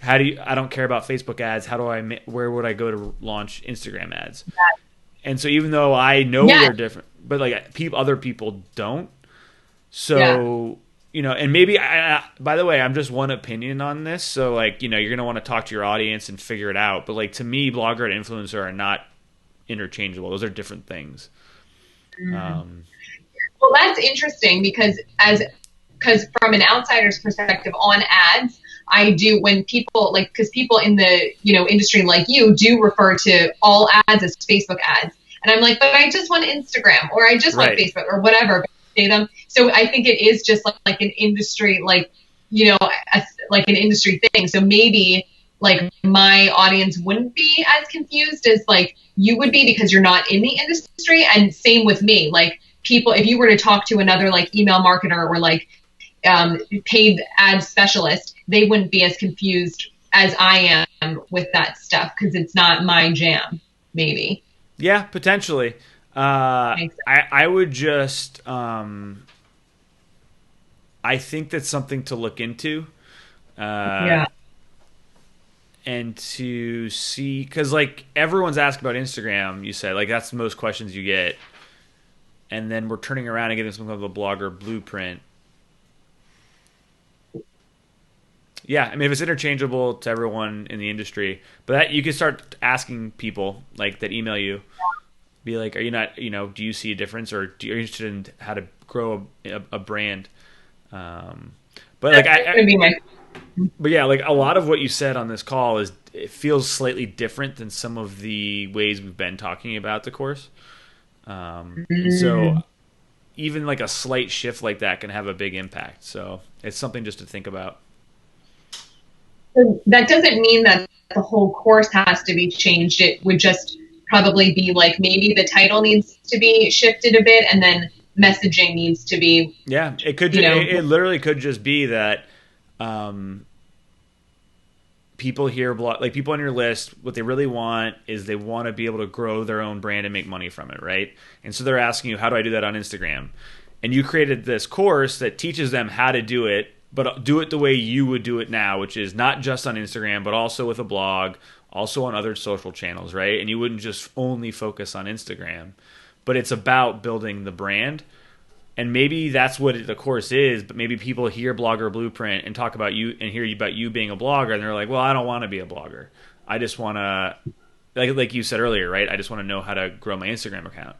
I don't care about Facebook ads. Where would I go to launch Instagram ads? Yeah. And so even though I know they're different, but like other people don't. So, and maybe by the way, I'm just one opinion on this. So like, you're going to want to talk to your audience and figure it out. But like, to me, blogger and influencer are not interchangeable. Those are different things. Well, that's interesting because from an outsider's perspective on ads, I do, when people because people in the, industry like you do refer to all ads as Facebook ads. And I'm like, but I just want Instagram, or I just want Facebook, or whatever. But say them. So I think it is just like an industry, like an industry thing. So maybe like my audience wouldn't be as confused as like you would be because you're not in the industry. And same with me. Like people, if you were to talk to another like email marketer or like paid ad specialist, they wouldn't be as confused as I am with that stuff because it's not my jam, maybe. Yeah, potentially. I would just, I think that's something to look into. Yeah. And to see, because like everyone's asked about Instagram, you said, like that's the most questions you get. And then we're turning around and getting something called the blogger blueprint. Yeah, I mean, if it's interchangeable to everyone in the industry, but that you can start asking people like that email you, be like, are you not, do you see a difference, or are you interested in how to grow a brand? But like, but yeah, like a lot of what you said on this call it feels slightly different than some of the ways we've been talking about the course. So even like a slight shift like that can have a big impact. So it's something just to think about. So that doesn't mean that the whole course has to be changed. It would just probably be like maybe the title needs to be shifted a bit, and then messaging needs to be. Yeah, it could. It literally could just be that people hear like people on your list, what they really want is they want to be able to grow their own brand and make money from it, right? And so they're asking you, how do I do that on Instagram? And you created this course that teaches them how to do it, but do it the way you would do it now, which is not just on Instagram, but also with a blog, also on other social channels, right? And you wouldn't just only focus on Instagram, but it's about building the brand. And maybe that's what the course is, but maybe people hear Blogger Blueprint and talk about you and hear about you being a blogger, and they're like, well, I don't want to be a blogger. I just want to, like you said earlier, right? I just want to know how to grow my Instagram account.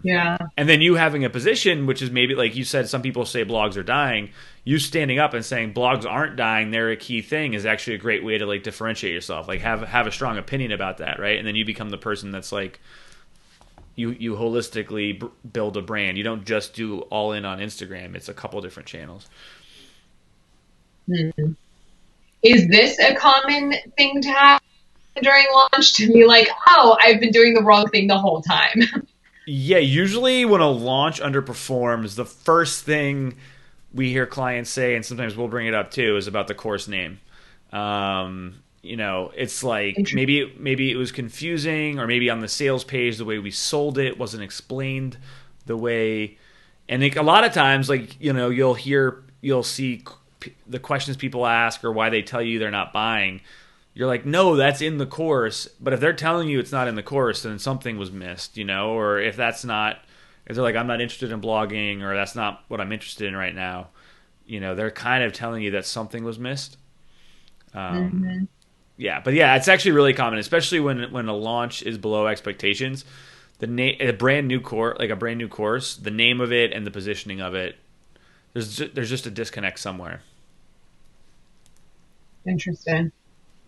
Yeah. And then you having a position, which is maybe like you said, some people say blogs are dying. You standing up and saying blogs aren't dying, they're a key thing, is actually a great way to like differentiate yourself. Like have a strong opinion about that, right? And then you become the person that's like, you holistically build a brand. You don't just do all in on Instagram. It's a couple different channels. Mm-hmm. Is this a common thing to have during launch, to be like, oh, I've been doing the wrong thing the whole time? Yeah, usually when a launch underperforms, the first thing we hear clients say, and sometimes we'll bring it up too, is about the course name. It's like maybe it was confusing, or maybe on the sales page the way we sold it wasn't explained the way. And a lot of times, like you'll see the questions people ask or why they tell you they're not buying. You're like, no, that's in the course. But if they're telling you it's not in the course, then something was missed, or if they're like, I'm not interested in blogging, or that's not what I'm interested in right now, they're kind of telling you that something was missed. Mm-hmm. Yeah, but yeah, it's actually really common, especially when a launch is below expectations. A brand new course, the name of it and the positioning of it, there's just a disconnect somewhere. Interesting.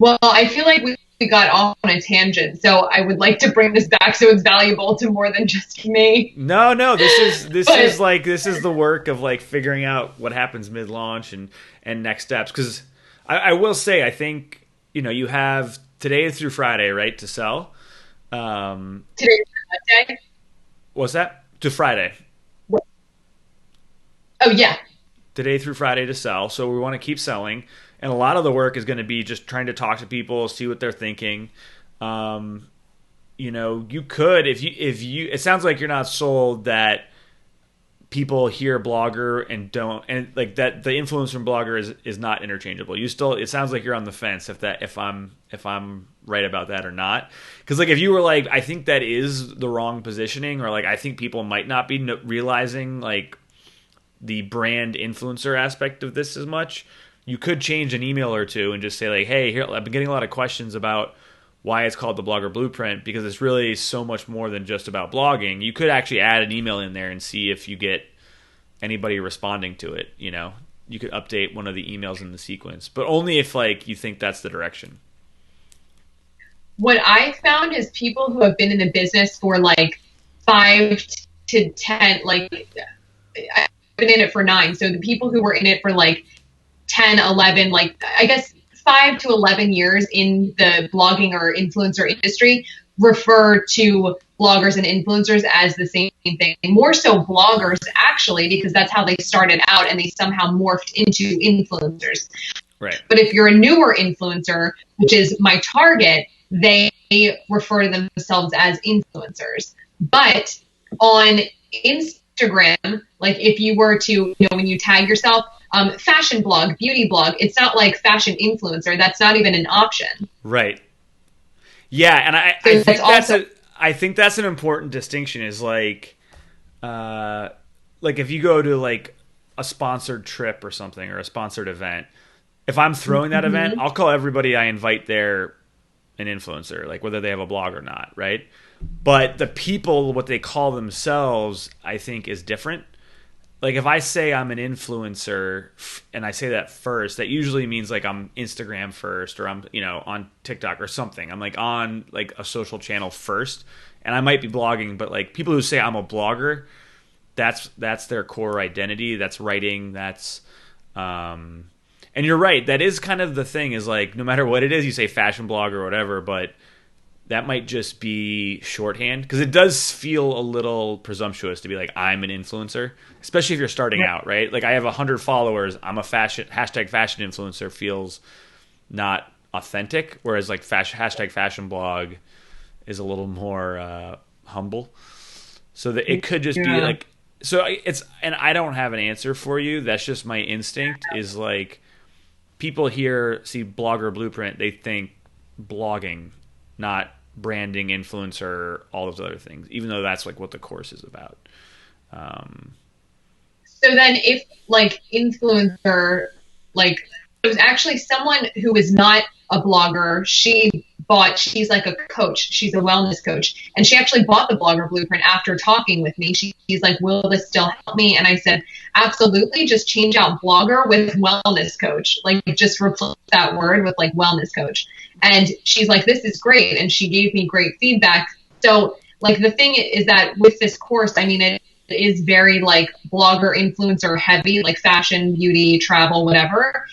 Well, I feel like we got off on a tangent, so I would like to bring this back so it's valuable to more than just me. No, this is the work of like figuring out what happens mid-launch and next steps. Because I will say, I think you have today through Friday, right, to sell. Today's Monday. What's that? To Friday. Oh yeah. Today through Friday to sell. So we want to keep selling. And a lot of the work is going to be just trying to talk to people, see what they're thinking. You could, if you, it sounds like you're not sold that people hear blogger and like that the influencer and blogger is not interchangeable. It sounds like you're on the fence if I'm right about that or not. Because like if you were like, I think that is the wrong positioning, or like I think people might not be realizing like the brand influencer aspect of this as much. You could change an email or two and just say like, hey, here, I've been getting a lot of questions about why it's called the Blogger Blueprint, because it's really so much more than just about blogging. You could actually add an email in there and see if you get anybody responding to it. You know, you could update one of the emails in the sequence, but only if like you think that's the direction. What I found is people who have been in the business for like 5 to 10, like I've been in it for 9. So the people who were in it for like 10, 11, like I guess 5 to 11 years in the blogging or influencer industry refer to bloggers and influencers as the same thing. More so bloggers, actually, because that's how they started out and they somehow morphed into influencers. Right. But if you're a newer influencer, which is my target, they refer to themselves as influencers. But on Instagram, like if you were to, you know, when you tag yourself, fashion blog, beauty blog, it's not like fashion influencer. That's not even an option. Right. Yeah, and I think that's an important distinction. Is like if you go to like a sponsored trip or something, or a sponsored event, if I'm throwing that event, I'll call everybody I invite there an influencer, like whether they have a blog or not, right? But the people, what they call themselves, I think is different. Like if I say I'm an influencer and I say that first, that usually means like I'm Instagram first, or I'm, you know, on TikTok or something. I'm like on like a social channel first, and I might be blogging, but like people who say I'm a blogger, that's their core identity. That's writing. That's, and you're right. That is kind of the thing, is like, no matter what it is, you say fashion blog or whatever, but that might just be shorthand, because it does feel a little presumptuous to be like, I'm an influencer, especially if you're starting out, right? Like I have 100 followers. I'm a fashion influencer feels not authentic. Whereas like fashion blog is a little more humble. So that it could just be like, so it's, and I don't have an answer for you. That's just my instinct, is like people here see Blogger Blueprint, they think blogging, not branding, influencer, all those other things, even though that's like what the course is about. So then if like influencer, like it was actually someone who is not a blogger, she's like a coach, she's a wellness coach, and she actually bought the Blogger Blueprint after talking with me. She's like, will this still help me? And I said, absolutely, just change out blogger with wellness coach, like just replace that word with like wellness coach. And she's like, this is great, and she gave me great feedback. So like the thing is that with this course, I mean, it is very like blogger influencer heavy, like fashion, beauty, travel, whatever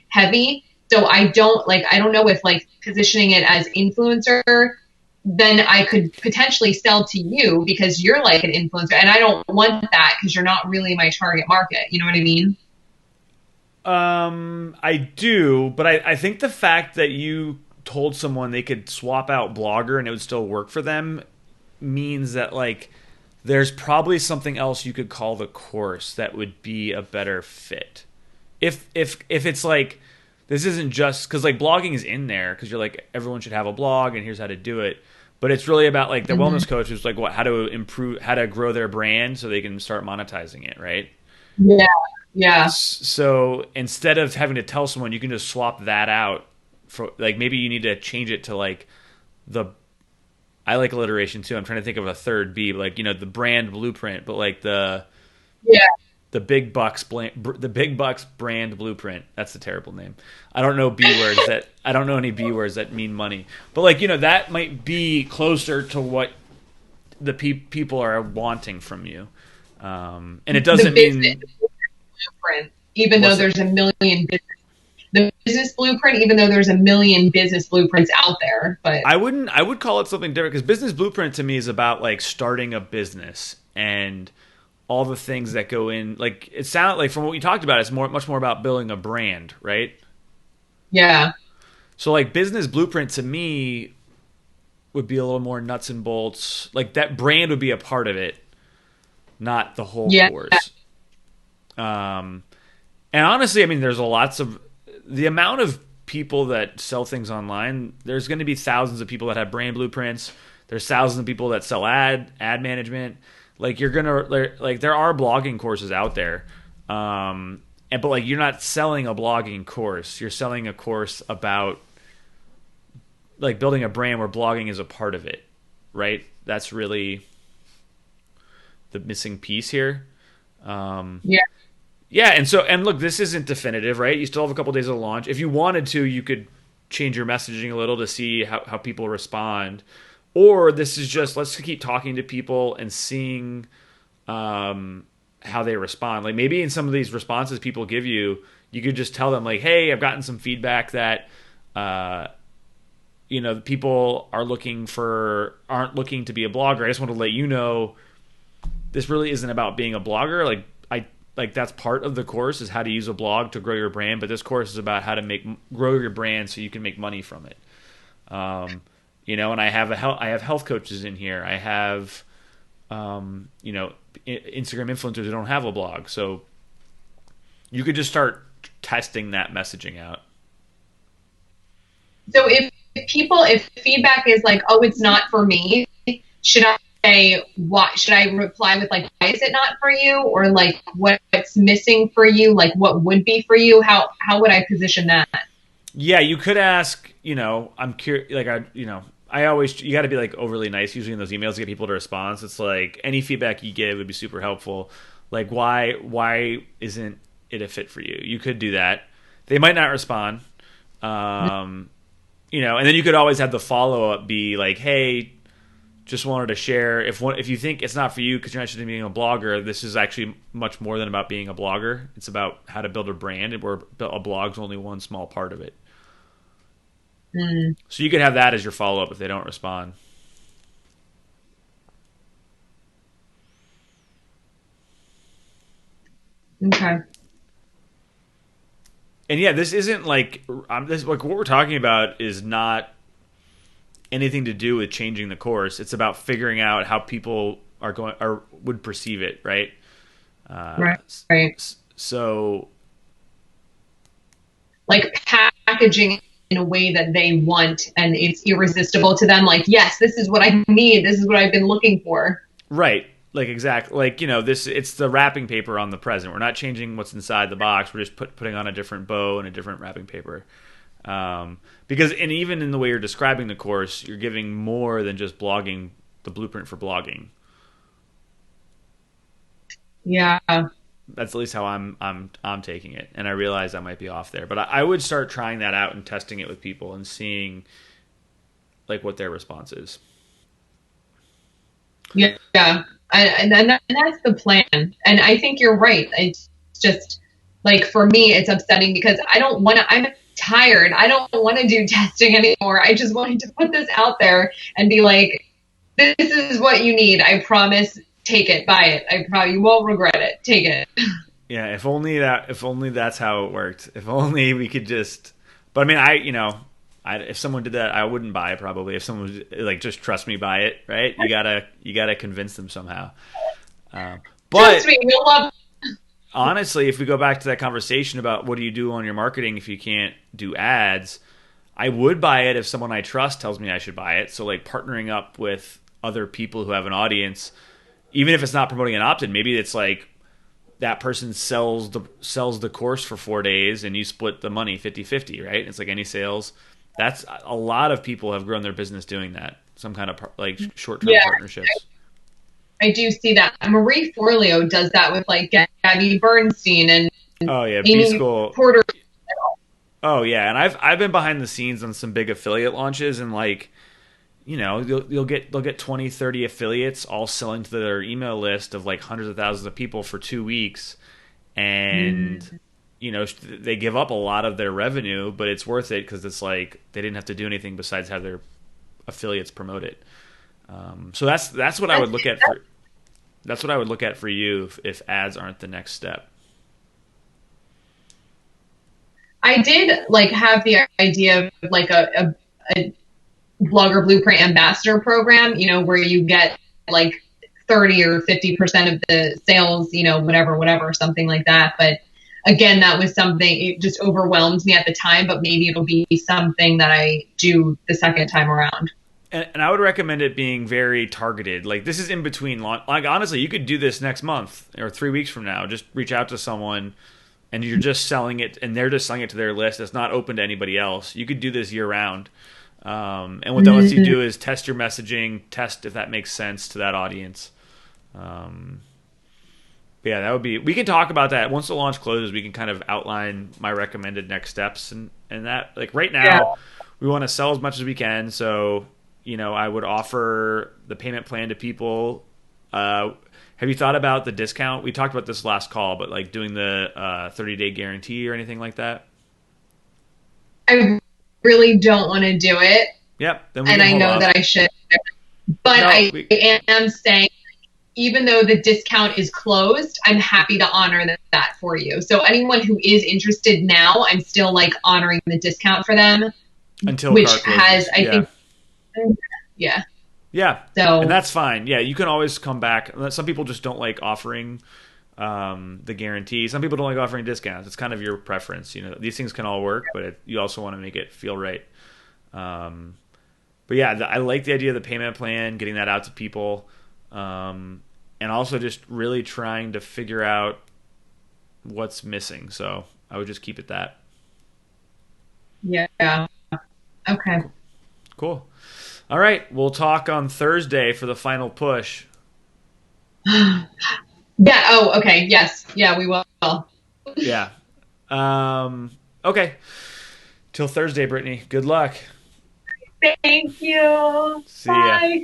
heavy. So I don't know if like positioning it as influencer, then I could potentially sell to you because you're like an influencer, and I don't want that because you're not really my target market. You know what I mean? I do, but I think the fact that you told someone they could swap out blogger and it would still work for them means that like there's probably something else you could call the course that would be a better fit. If it's like, this isn't just because like blogging is in there because you're like, everyone should have a blog and here's how to do it, but it's really about like the wellness coach is like how to improve, how to grow their brand so they can start monetizing it, right? Yeah. So instead of having to tell someone, you can just swap that out for like, maybe you need to change it to like I like alliteration too. I'm trying to think of a third B, like, you know, the brand blueprint, but like the big bucks brand blueprint. That's a terrible name. I don't know any B words that mean money, but like, you know, that might be closer to what the people are wanting from you. And it doesn't mean blueprint, even though there's a million the business blueprint, even though there's a million business blueprints out there. But I would call it something different, because business blueprint to me is about like starting a business and all the things that go in. Like it sounded like from what we talked about, it's much more about building a brand, right? Yeah. So like business blueprint to me would be a little more nuts and bolts. Like that brand would be a part of it, not the whole course. And honestly, I mean, there's the amount of people that sell things online, there's going to be thousands of people that have brand blueprints. There's thousands of people that sell ad management. Like there are blogging courses out there. But like, you're not selling a blogging course. You're selling a course about like building a brand where blogging is a part of it, right? That's really the missing piece here. Yeah. Yeah, and look, this isn't definitive, right? You still have a couple days of launch. If you wanted to, you could change your messaging a little to see how people respond. Or this is just, let's keep talking to people and seeing how they respond. Like, maybe in some of these responses people give you, you could just tell them like, hey, I've gotten some feedback that people aren't looking to be a blogger. I just want to let you know this really isn't about being a blogger. Like that's part of the course, is how to use a blog to grow your brand, but this course is about how to grow your brand so you can make money from it. And I have health coaches in here. I have Instagram influencers who don't have a blog. So you could just start testing that messaging out. So if feedback is like, oh, it's not for me, should I say, what should I reply with, like, why is it not for you? Or like, what's missing for you? Like, what would be for you? How would I position that? Yeah, you could ask, I'm curious, like, you got to be like overly nice usually in those emails to get people to respond. So it's like, any feedback you give would be super helpful. Like, why isn't it a fit for you? You could do that. They might not respond. And then you could always have the follow-up be like, hey, just wanted to share, if you think it's not for you because you're not interested in being a blogger, this is actually much more than about being a blogger. It's about how to build a brand, where a blog's only one small part of it. So you could have that as your follow-up if they don't respond. Okay. And yeah, this isn't like, what we're talking about is not anything to do with changing the course. It's about figuring out how people would perceive it, right? Right. So, like, packaging in a way that they want, and it's irresistible to them. Like, yes, this is what I need. This is what I've been looking for. Right. Like, exactly. Like, it's the wrapping paper on the present. We're not changing what's inside the box. We're just putting on a different bow and a different wrapping paper. Because even in the way you're describing the course, you're giving more than just blogging, the blueprint for blogging. Yeah. That's at least how I'm taking it, and I realize I might be off there, but I would start trying that out and testing it with people and seeing like what their response is. Yeah, and that's the plan. And I think you're right. It's just like, for me, it's upsetting because I'm tired. I don't want to do testing anymore. I just wanted to put this out there and be like, this is what you need. I promise. Take it, buy it. You won't regret it. Take it. Yeah, if only that's how it worked. If only we could just. But I mean, if someone did that, I wouldn't buy it probably. If someone was like, just trust me, buy it. Right? You gotta convince them somehow. But trust me, you'll love. Honestly, if we go back to that conversation about what do you do on your marketing if you can't do ads, I would buy it if someone I trust tells me I should buy it. So like partnering up with other people who have an audience. Even if it's not promoting an opt-in, maybe it's like that person sells the course for 4 days and you split the money 50-50, right? It's like any sales. That's a lot of people have grown their business doing that. Some kind of like short-term partnerships. I do see that. Marie Forleo does that with like Gabby Bernstein and Amy B-School Porter. Oh yeah, and I've been behind the scenes on some big affiliate launches, and like, they'll get 20, 30 affiliates all selling to their email list of like hundreds of thousands of people for 2 weeks. And, they give up a lot of their revenue, but it's worth it because it's like they didn't have to do anything besides have their affiliates promote it. So that's what I would look at for. That's what I would look at for you if ads aren't the next step. I did like have the idea of like a Blogger Blueprint Ambassador program, where you get like 30 or 50% of the sales, whatever, something like that. But again, that was something, it just overwhelmed me at the time, but maybe it'll be something that I do the second time around. And I would recommend it being very targeted. Like this is in between launch. Like honestly, you could do this next month or 3 weeks from now. Just reach out to someone, and you're just selling it, and they're just selling it to their list. It's not open to anybody else. You could do this year round. And what that lets you do is test your messaging, test if that makes sense to that audience. But yeah, that would be. We can talk about that once the launch closes. We can kind of outline my recommended next steps, and that like right now, we want to sell as much as we can. So I would offer the payment plan to people. Have you thought about the discount? We talked about this last call, but like doing the 30-day guarantee or anything like that. I really don't want to do it. Yep. And I know that I should, but I am saying, even though the discount is closed, I'm happy to honor that for you. So anyone who is interested now, I'm still like honoring the discount for them until which has, I think, yeah. So, and that's fine. Yeah, you can always come back. Some people just don't like offering the guarantee. Some people don't like offering discounts. It's kind of your preference. These things can all work, but you also want to make it feel right. But yeah, I like the idea of the payment plan, getting that out to people. And also just really trying to figure out what's missing. So I would just keep it that. Yeah. Okay. Cool. All right. We'll talk on Thursday for the final push. Yeah. Oh, okay. Yes. Yeah, we will. Yeah. Okay. Till Thursday, Brittany. Good luck. Thank you. See ya.